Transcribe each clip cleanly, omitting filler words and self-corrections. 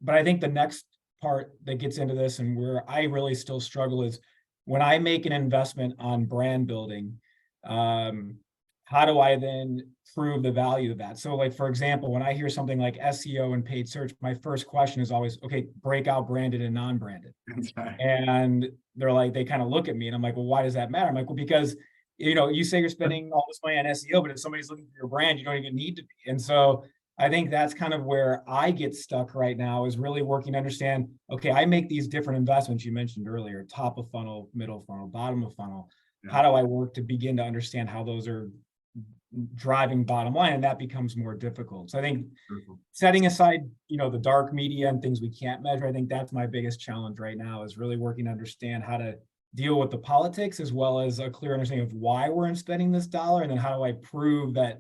But I think the next part that gets into this and where I really still struggle is when I make an investment on brand building, how do I then prove the value of that? So like, for example, when I hear something like SEO and paid search, my first question is always, okay, break out branded and non-branded. That's right. And they're like, they kind of look at me and I'm like, well, why does that matter? I'm like, well, because, you say you're spending all this money on SEO, but if somebody's looking for your brand, you don't even need to be. And so I think that's kind of where I get stuck right now, is really working to understand, okay, I make these different investments you mentioned earlier, top of funnel, middle funnel, bottom of funnel. Yeah. How do I work to begin to understand how those are driving bottom line? And that becomes more difficult. So I think setting aside, the dark media and things we can't measure, I think that's my biggest challenge right now, is really working to understand how to deal with the politics, as well as a clear understanding of why we're spending this dollar. And then how do I prove that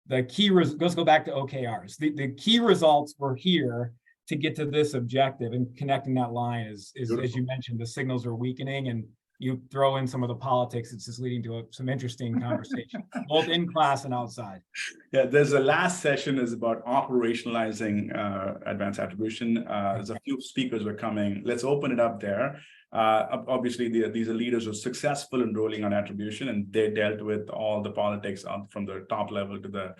the key let's go back to OKRs. The key results were here to get to this objective, and connecting that line is as you mentioned, the signals are weakening, and you throw in some of the politics, it's just leading to some interesting conversation, both in class and outside. Yeah, there's a last session is about operationalizing advanced attribution. There's a few speakers were coming. Let's open it up there. Obviously, these are leaders who are successful in rolling on attribution, and they dealt with all the politics from the top level to the